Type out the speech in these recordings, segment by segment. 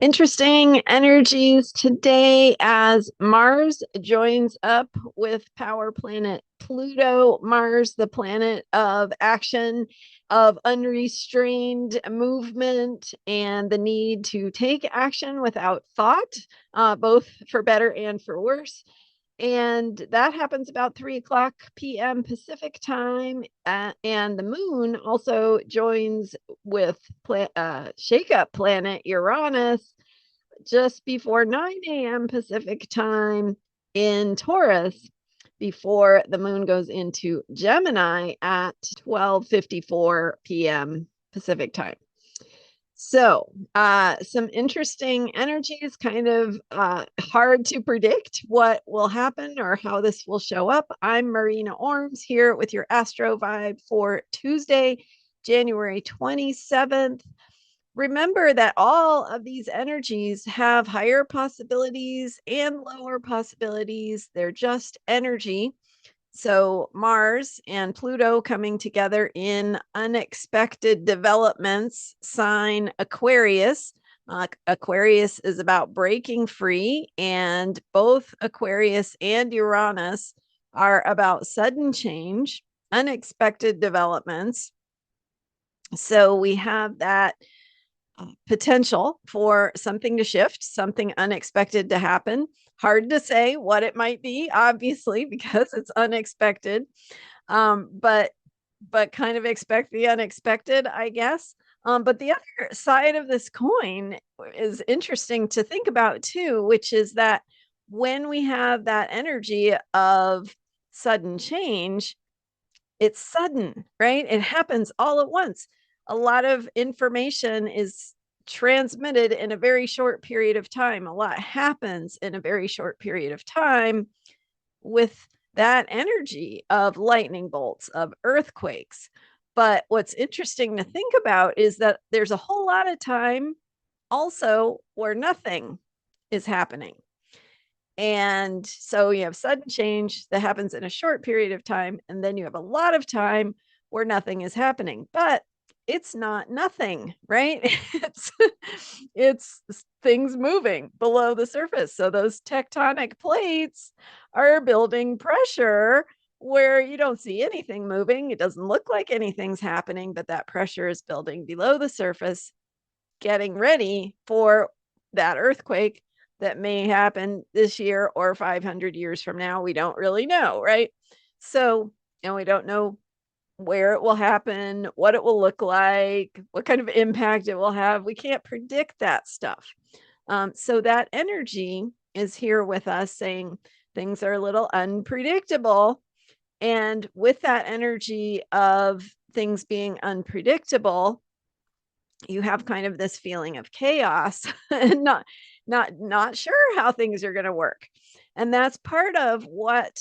Interesting energies today as Mars joins up with power planet Pluto. Mars, the planet of action, of unrestrained movement, and the need to take action without thought, both for better and for worse. And that happens about 3 o'clock p.m. Pacific time. And the moon also joins with shakeup planet Uranus just before 9 a.m. Pacific time in Taurus, before the moon goes into Gemini at 12:54 p.m. Pacific time. So, some interesting energies, kind of hard to predict what will happen or how this will show up. I'm Marina Orms here with your Astro Vibe for Tuesday, January 27th. Remember that all of these energies have higher possibilities and lower possibilities. They're just energy. So Mars and Pluto coming together in unexpected developments, sign Aquarius. Aquarius is about breaking free, and both Aquarius and Uranus are about sudden change, unexpected developments. So we have that potential for something to shift, something unexpected to happen. Hard to say what it might be, obviously, because it's unexpected. But kind of expect the unexpected, I guess. But the other side of this coin is interesting to think about too, which is that when we have that energy of sudden change, it's sudden, right? It happens all at once. A lot of information is transmitted in a very short period of time. A lot happens in a very short period of time with that energy of lightning bolts, of earthquakes. But what's interesting to think about is that there's a whole lot of time also where nothing is happening. And so you have sudden change that happens in a short period of time, and then you have a lot of time where nothing is happening. But it's not nothing, right? it's things moving below the surface. So those tectonic plates are building pressure where you don't see anything moving. It doesn't look like anything's happening, but that pressure is building below the surface, getting ready for that earthquake that may happen this year or 500 years from now. We don't really know, right? So, and we don't know where it will happen, what it will look like, what kind of impact it will have. We can't predict that stuff. So that energy is here with us saying things are a little unpredictable. And with that energy of things being unpredictable, you have kind of this feeling of chaos and not sure how things are going to work. And that's part of what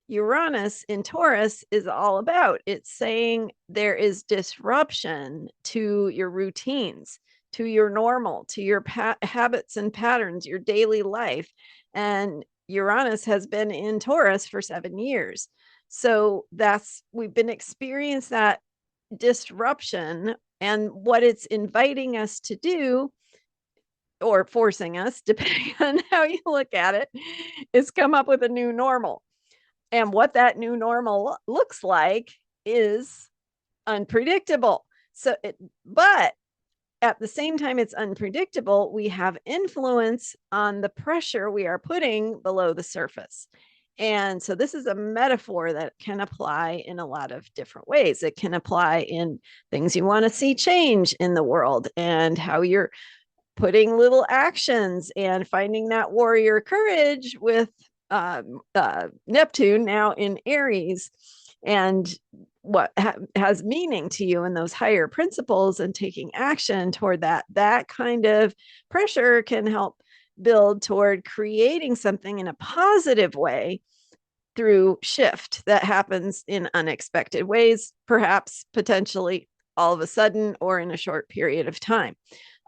Uranus in Taurus is all about. It's saying there is disruption to your routines, to your normal, to your habits and patterns, your daily life. And Uranus has been in Taurus for 7 years. So we've been experiencing that disruption, and what it's inviting us to do, or forcing us, depending on how you look at it, is come up with a new normal. And what that new normal looks like is unpredictable. But at the same time it's unpredictable, we have influence on the pressure we are putting below the surface. And so this is a metaphor that can apply in a lot of different ways. It can apply in things you want to see change in the world, and how you're putting little actions and finding that warrior courage with Neptune now in Aries, and what has meaning to you in those higher principles, and taking action toward that kind of pressure can help build toward creating something in a positive way through shift that happens in unexpected ways, perhaps potentially all of a sudden or in a short period of time.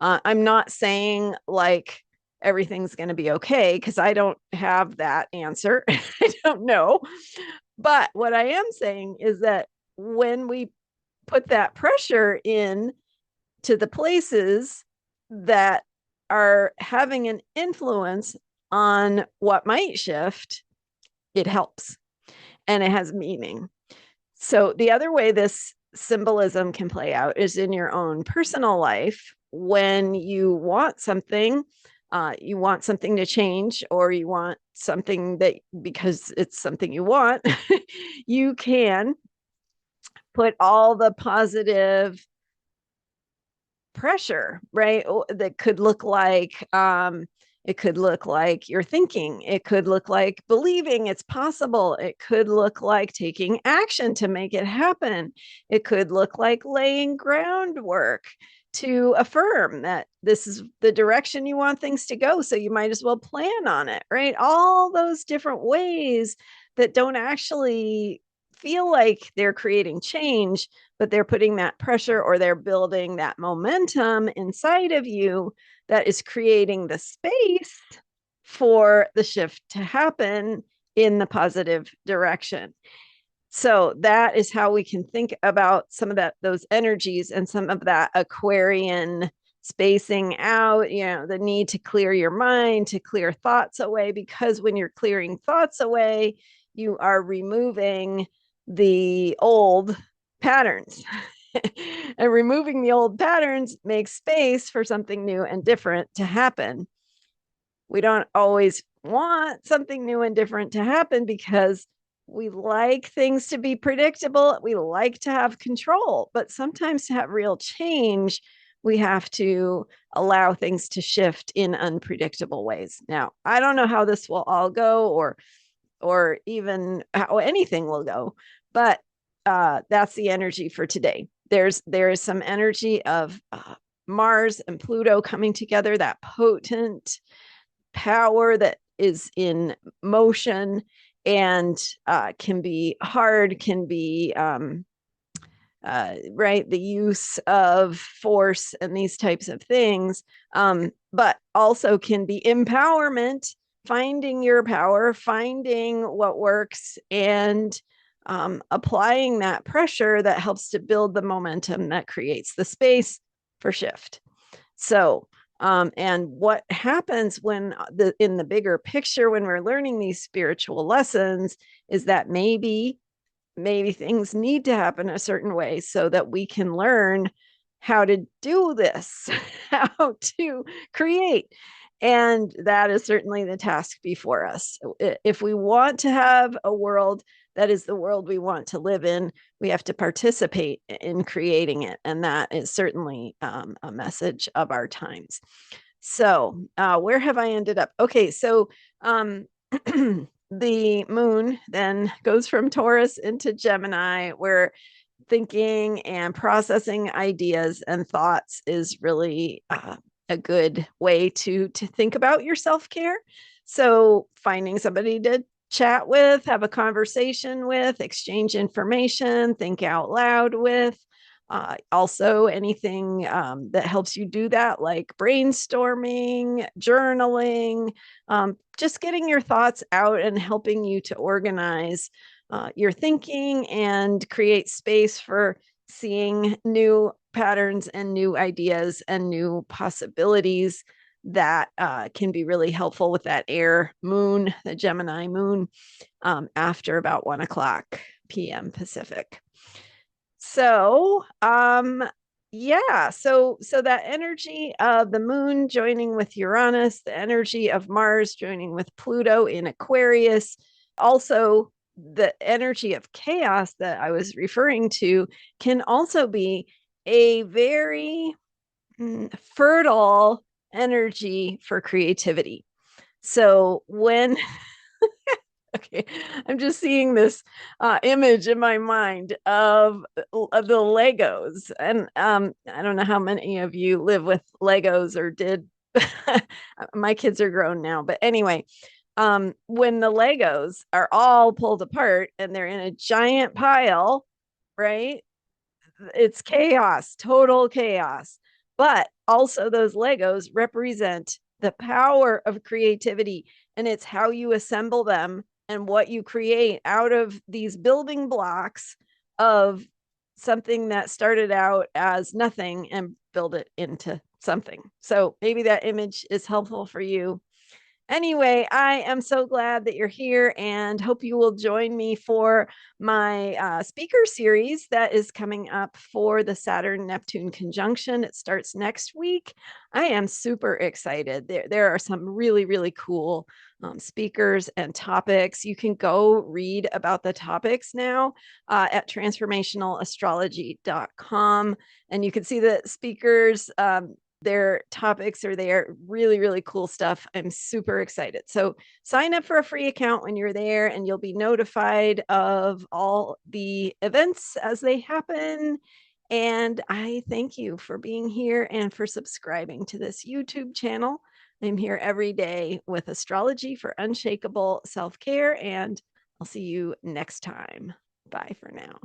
I'm not saying like everything's going to be okay, because I don't have that answer. I don't know. But what I am saying is that when we put that pressure in to the places that are having an influence on what might shift, it helps and it has meaning. So the other way this symbolism can play out is in your own personal life. When you want something to change, or you want something that, because it's something you want, you can put all the positive pressure, right? That could look like it could look like you're thinking, it could look like believing it's possible, it could look like taking action to make it happen, it could look like laying groundwork to affirm that this is the direction you want things to go, so you might as well plan on it, right? All those different ways that don't actually feel like they're creating change, but they're putting that pressure, or they're building that momentum inside of you that is creating the space for the shift to happen in the positive direction. So that is how we can think about some of those energies, and some of that Aquarian spacing out, the need to clear your mind, to clear thoughts away, because when you're clearing thoughts away, you are removing the old patterns. And removing the old patterns makes space for something new and different to happen. We don't always want something new and different to happen, because we like things to be predictable. We like to have control, but sometimes to have real change, we have to allow things to shift in unpredictable ways. Now, I don't know how this will all go, or even how anything will go, but that's the energy for today. There is some energy of Mars and Pluto coming together, that potent power that is in motion, and can be hard, can be right, the use of force and these types of things, but also can be empowerment, finding your power, finding what works, and applying that pressure that helps to build the momentum that creates the space for shift. So and what happens when in the bigger picture, when we're learning these spiritual lessons, is that maybe things need to happen a certain way so that we can learn how to do this, how to create. And that is certainly the task before us. If we want to have a world that is the world we want to live in, we have to participate in creating it. And that is certainly a message of our times. So where have I ended up? Okay, so the moon then goes from Taurus into Gemini, where thinking and processing ideas and thoughts is really a good way to think about your self-care. So finding somebody to chat with, have a conversation with, exchange information, think out loud with. Also, anything that helps you do that, like brainstorming, journaling, just getting your thoughts out and helping you to organize your thinking and create space for seeing new patterns and new ideas and new possibilities that can be really helpful with that air moon, the Gemini moon, after about 1:00 p.m. Pacific. So yeah, so that energy of the moon joining with Uranus, the energy of Mars joining with Pluto in Aquarius, also the energy of chaos that I was referring to can also be a very fertile energy for creativity. So when okay, I'm just seeing this image in my mind of the Legos, and I don't know how many of you live with Legos or did. My kids are grown now, but anyway, when the Legos are all pulled apart and they're in a giant pile, right? It's chaos, total chaos. But also, those Legos represent the power of creativity, and it's how you assemble them and what you create out of these building blocks of something that started out as nothing and build it into something. So maybe that image is helpful for you. Anyway, I am so glad that you're here and hope you will join me for my speaker series that is coming up for the Saturn Neptune conjunction. It starts next week. I am super excited. There are some really, really cool speakers and topics. You can go read about the topics now at transformationalastrology.com, and you can see the speakers. Their topics are there. Really, really cool stuff. I'm super excited. So sign up for a free account when you're there, and you'll be notified of all the events as they happen. And I thank you for being here and for subscribing to this YouTube channel. I'm here every day with astrology for unshakable self-care, and I'll see you next time. Bye for now.